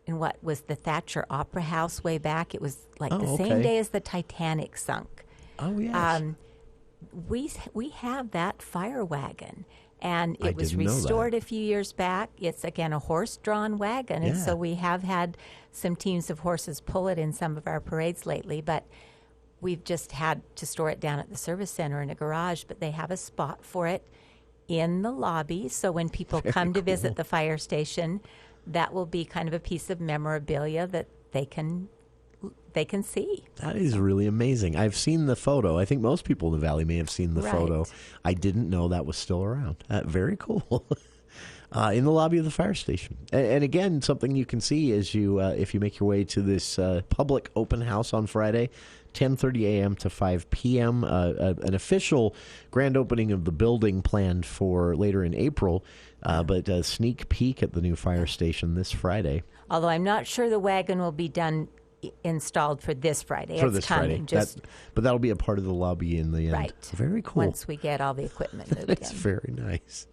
in what was the Thatcher Opera House way back, it was like the same day as the Titanic sunk. Oh, yes. We have that fire wagon, and it was restored a few years back. It's, again, a horse-drawn wagon, and so we have had some teams of horses pull it in some of our parades lately, but we've just had to store it down at the service center in a garage, but they have a spot for it in the lobby. So when people come to visit the fire station, that will be kind of a piece of memorabilia that they can see. That is really amazing. I've seen the photo. I think most people in the Valley may have seen the photo. I didn't know that was still around. Very cool. In the lobby of the fire station. And again, something you can see is if you make your way to this public open house on Friday, 10:30 a.m. to 5 p.m. An official grand opening of the building planned for later in April, but a sneak peek at the new fire station this Friday. Although I'm not sure the wagon will be installed for this Friday. For this Friday. But that'll be a part of the lobby in the end. Right. Very cool. Once we get all the equipment moved in. That's very nice.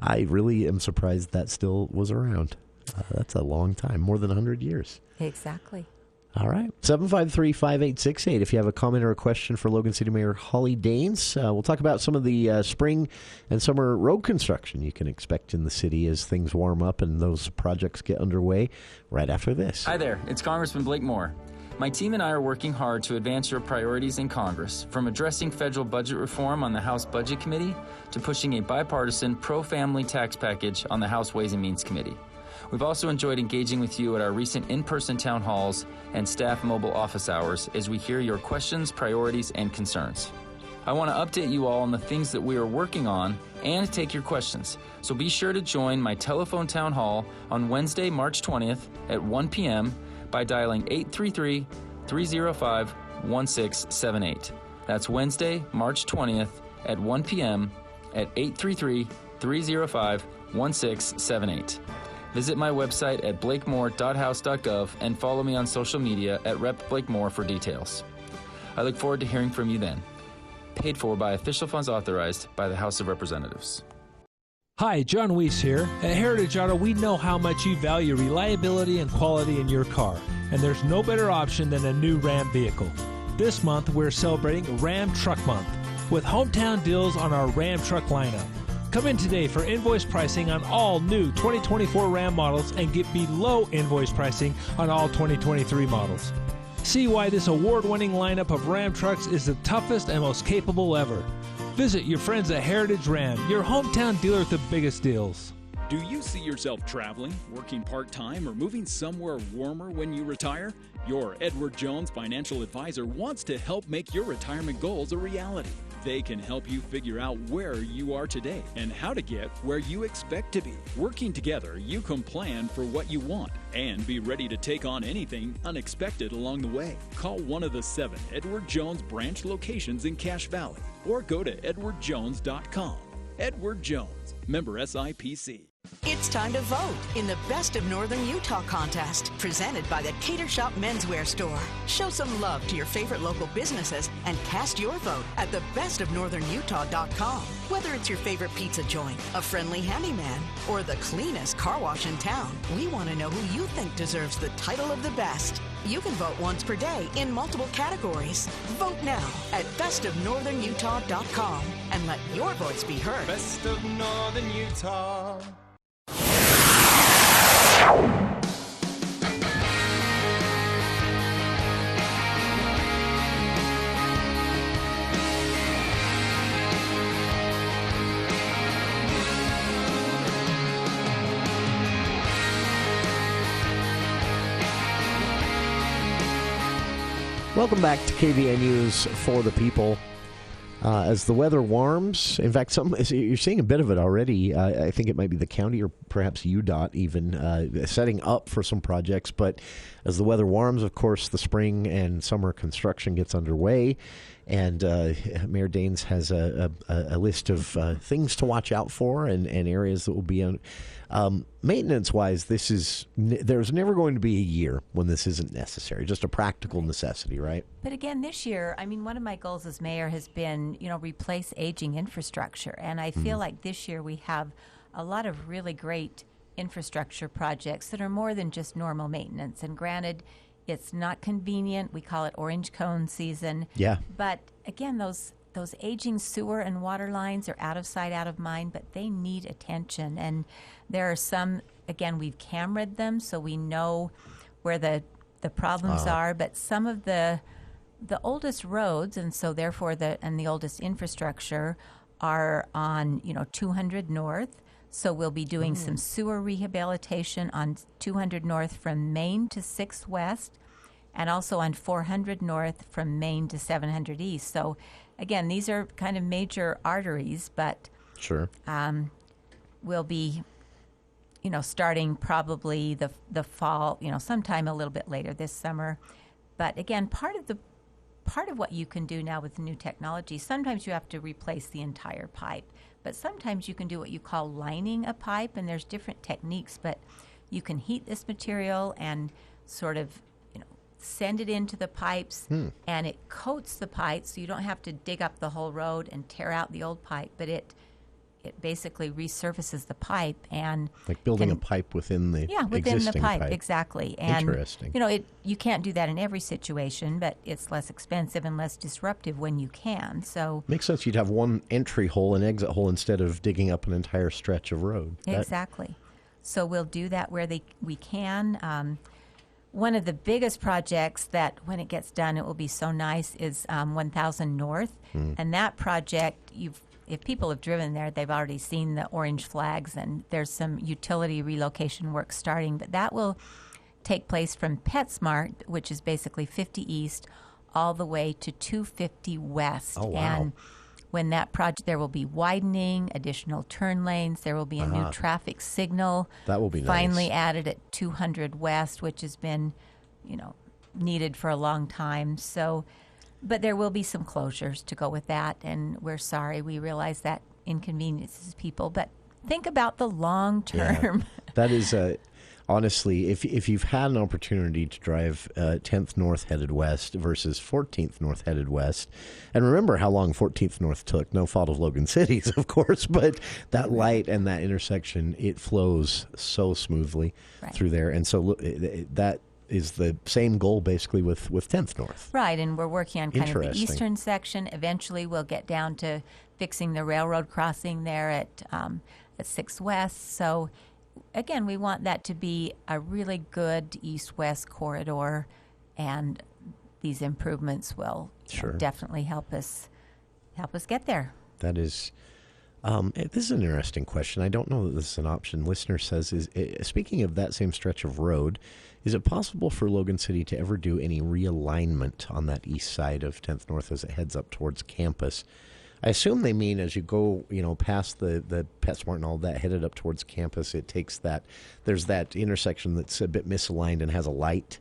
I really am surprised that still was around. That's a long time, more than 100 years. Exactly. All right. 753-5868. If you have a comment or a question for Logan City Mayor Holly Daines, we'll talk about some of the spring and summer road construction you can expect in the city as things warm up and those projects get underway right after this. Hi there. It's Congressman Blake Moore. My team and I are working hard to advance your priorities in Congress, from addressing federal budget reform on the House Budget Committee to pushing a bipartisan pro-family tax package on the House Ways and Means Committee. We've also enjoyed engaging with you at our recent in-person town halls and staff mobile office hours as we hear your questions, priorities, and concerns. I want to update you all on the things that we are working on and take your questions. So be sure to join my telephone town hall on Wednesday, March 20th at 1 p.m. by dialing 833-305-1678. That's Wednesday, March 20th at 1 p.m. at 833-305-1678. Visit my website at blakemore.house.gov and follow me on social media at Rep. Blake Moore for details. I look forward to hearing from you then. Paid for by official funds authorized by the House of Representatives. Hi, John Weiss here. At Heritage Auto, we know how much you value reliability and quality in your car, and there's no better option than a new Ram vehicle. This month, we're celebrating Ram Truck Month with hometown deals on our Ram truck lineup. Come in today for invoice pricing on all new 2024 Ram models and get below invoice pricing on all 2023 models. See why this award-winning lineup of Ram trucks is the toughest and most capable ever. Visit your friends at Heritage Ram, your hometown dealer with the biggest deals. Do you see yourself traveling, working part-time, or moving somewhere warmer when you retire? Your Edward Jones financial advisor wants to help make your retirement goals a reality. They can help you figure out where you are today and how to get where you expect to be. Working together, you can plan for what you want and be ready to take on anything unexpected along the way. Call one of the 7 Edward Jones branch locations in Cache Valley or go to edwardjones.com. Edward Jones, member SIPC. It's time to vote in the Best of Northern Utah contest, presented by the Cater Shop Menswear Store. Show some love to your favorite local businesses and cast your vote at thebestofnorthernutah.com. Whether it's your favorite pizza joint, a friendly handyman, or the cleanest car wash in town, we want to know who you think deserves the title of the best. You can vote once per day in multiple categories. Vote now at bestofnorthernutah.com and let your voice be heard. Best of Northern Utah. Welcome back to KVNU's For the People. As the weather warms, in fact, you're seeing a bit of it already. I think it might be the county or perhaps UDOT even setting up for some projects. But as the weather warms, of course, the spring and summer construction gets underway. And Mayor Daines has a list of things to watch out for and areas that will be on. Maintenance-wise, there's never going to be a year when this isn't necessary. Just a practical necessity, right? But again, this year, I mean, one of my goals as mayor has been, replace aging infrastructure. And I feel like this year we have a lot of really great infrastructure projects that are more than just normal maintenance. And granted, it's not convenient. We call it orange cone season. Yeah. But again, those aging sewer and water lines are out of sight, out of mind, but they need attention. And there are some, again, we've cameraed them so we know where the problems are, but some of the oldest roads, and so therefore the oldest infrastructure are on 200 North. So we'll be doing some sewer rehabilitation on 200 North from Main to 6 West, and also on 400 North from Main to 700 East. So again, these are kind of major arteries, but sure, we'll be, starting probably the fall, sometime a little bit later this summer. But again, part of what you can do now with new technology, sometimes you have to replace the entire pipe, but sometimes you can do what you call lining a pipe, and there's different techniques, but you can heat this material and sort of send it into the pipes, and it coats the pipe, so you don't have to dig up the whole road and tear out the old pipe, but it basically resurfaces the pipe, and like building a pipe within the existing pipe. Exactly. And interesting. You can't do that in every situation, but it's less expensive and less disruptive when you can. So makes sense. You'd have one entry hole and exit hole instead of digging up an entire stretch of road. Exactly. So we'll do that where we can. One of the biggest projects that when it gets done, it will be so nice is 1000 North. And that project, if people have driven there, they've already seen the orange flags, and there's some utility relocation work starting. But that will take place from PetSmart, which is basically 50 East, all the way to 250 West. Oh, wow. And when that project, there will be widening, additional turn lanes. There will be a new traffic signal. That will be finally nice. Added at 200 West, which has been, needed for a long time. So, but there will be some closures to go with that, and we're sorry. We realize that inconveniences people, but think about the long term. Yeah. That is honestly, if you've had an opportunity to drive 10th North headed west versus 14th North headed west, and remember how long 14th North took, no fault of Logan City's, of course, but that light and that intersection, it flows so smoothly through there. And so that is the same goal basically with 10th North. Right, and we're working on kind of the eastern section. Eventually we'll get down to fixing the railroad crossing there at 6 West. So again, we want that to be a really good east-west corridor, and these improvements will definitely help us get there. That is, this is an interesting question. I don't know that this is an option. Listener says, speaking of that same stretch of road, is it possible for Logan City to ever do any realignment on that east side of 10th North as it heads up towards campus? I assume they mean as you go, past the PetSmart and all that, headed up towards campus, it takes there's that intersection that's a bit misaligned and has a light.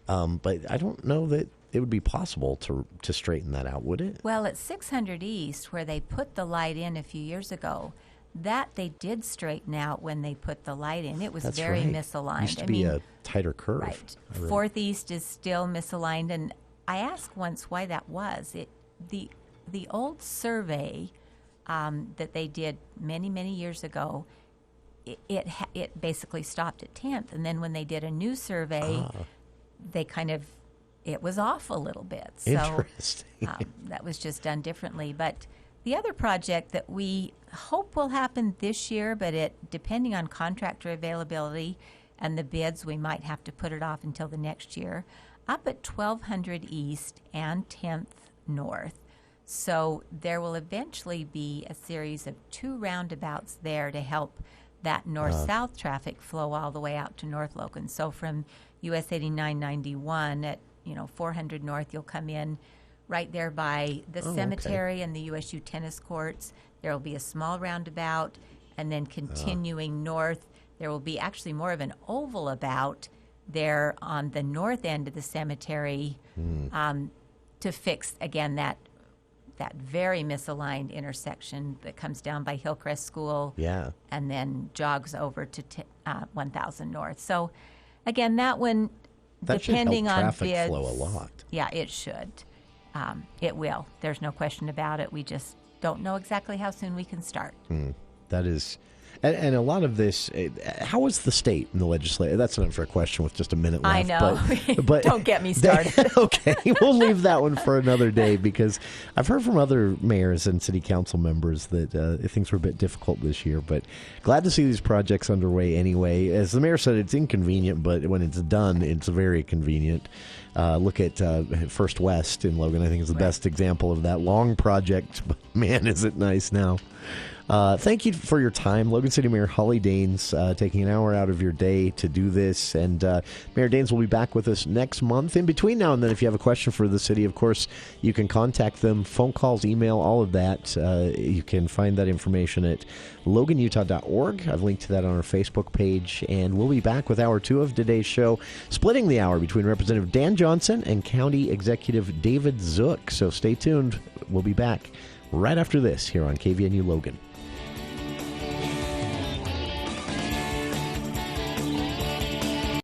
But I don't know that it would be possible to straighten that out, would it? Well, at 600 East, where they put the light in a few years ago, that they did straighten out when they put the light in. It was That's very right. misaligned. Used to be a tighter curve. Right. 4th East is still misaligned, and I asked once why that was. The old survey that they did many, many years ago, it basically stopped at 10th, and then when they did a new survey, it was off a little bit. So interesting. That was just done differently. But the other project that we hope will happen this year, but depending on contractor availability and the bids, we might have to put it off until the next year, up at 1200 East and 10th North. So there will eventually be a series of 2 roundabouts there to help that north-south traffic flow all the way out to North Logan. So from US 8991 at 400 North, you'll come in right there by the cemetery and the USU tennis courts. There will be a small roundabout, and then continuing north, there will be actually more of an oval about there on the north end of the cemetery to fix, again, that very misaligned intersection that comes down by Hillcrest School and then jogs over to 1000 North. So, again, that one, that depending should help on traffic bids, flow a lot. Yeah, it should. It will. There's no question about it. We just don't know exactly how soon we can start. That is... And a lot of this, how is the state in the legislature? That's an unfair question with just a minute left. I know. But Don't get me started. Okay, we'll leave that one for another day, because I've heard from other mayors and city council members that things were a bit difficult this year. But glad to see these projects underway anyway. As the mayor said, it's inconvenient, but when it's done, it's very convenient. Look at First West in Logan. I think is the best example of that long project. But man, is it nice now. Thank you for your time, Logan City Mayor Holly Daines, taking an hour out of your day to do this. And Mayor Daines will be back with us next month. In between now and then, if you have a question for the city, of course, you can contact them, phone calls, email, all of that. You can find that information at loganutah.org. I've linked to that on our Facebook page. And we'll be back with Hour 2 of today's show, splitting the hour between Representative Dan Johnson and County Executive David Zook. So stay tuned. We'll be back right after this here on KVNU Logan.